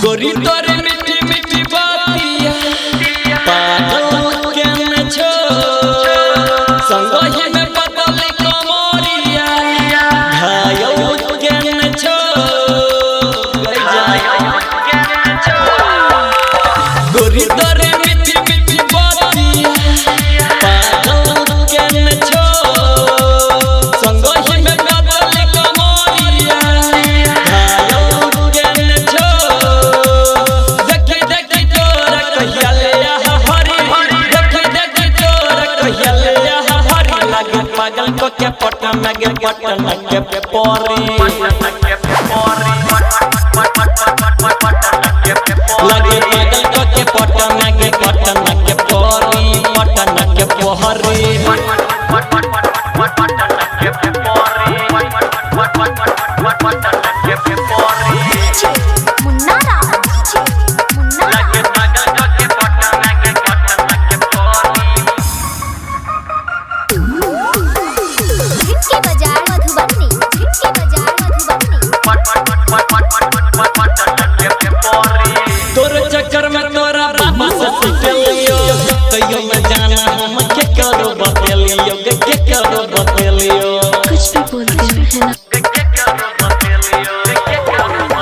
गोरी तोरे मिठी मिठी बातिया पागल के न छो संगहि में बदल कमरिया घायल के न छो गोरी तोरे मिठी मिठी बातिया पागल के न छो संगहि में बदल कमरिया घायल के न छो पागल को के पटन के पोरी लगे पागल को के पटन के पोरी पटन के पोहरी चक्कर में तोरा बाबा से सीखलियो तैयो मैं जाना हम के करो बतेलियो के करो बतेलियो कुछ भी बोलते हैं ना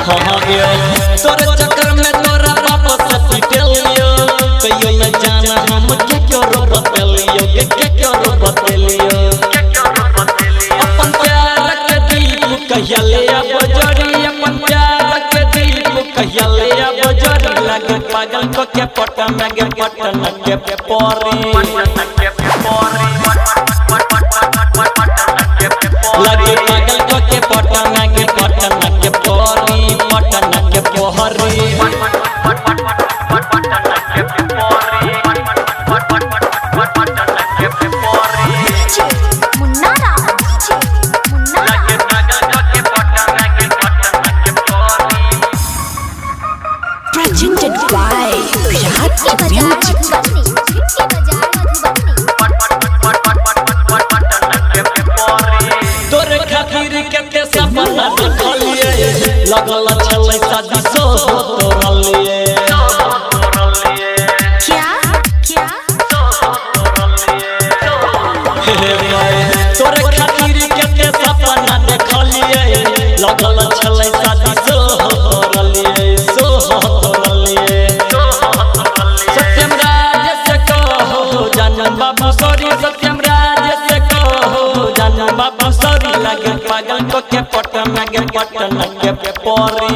हां गया तोरे चक्कर में तोरा बाबा से सीखलियो तैयो मैं जाना हम के करो बतेलियो के करो बतेलियो अपन प्यार के दीप कहिया ले बजरी अपन प्यार के दीप कहिया ले बजरी लगे पागल को के पटन के पोरी लगे पागल को के पटन के पोरी पटन के Pohri presented by Virat Music. तोरे खातिर केते सपना देखलिए लगल छलै शादी सो तोरलिए क्या क्या तोरे खातिर केते सपना देखलिए लगल छलै शादी सो तोरलिए सत्यम राज से कहो जानन बाबू सॉरी सत्यम राज से कहो जानन बाबू सॉरी लगे पागल को के पटन के पोरी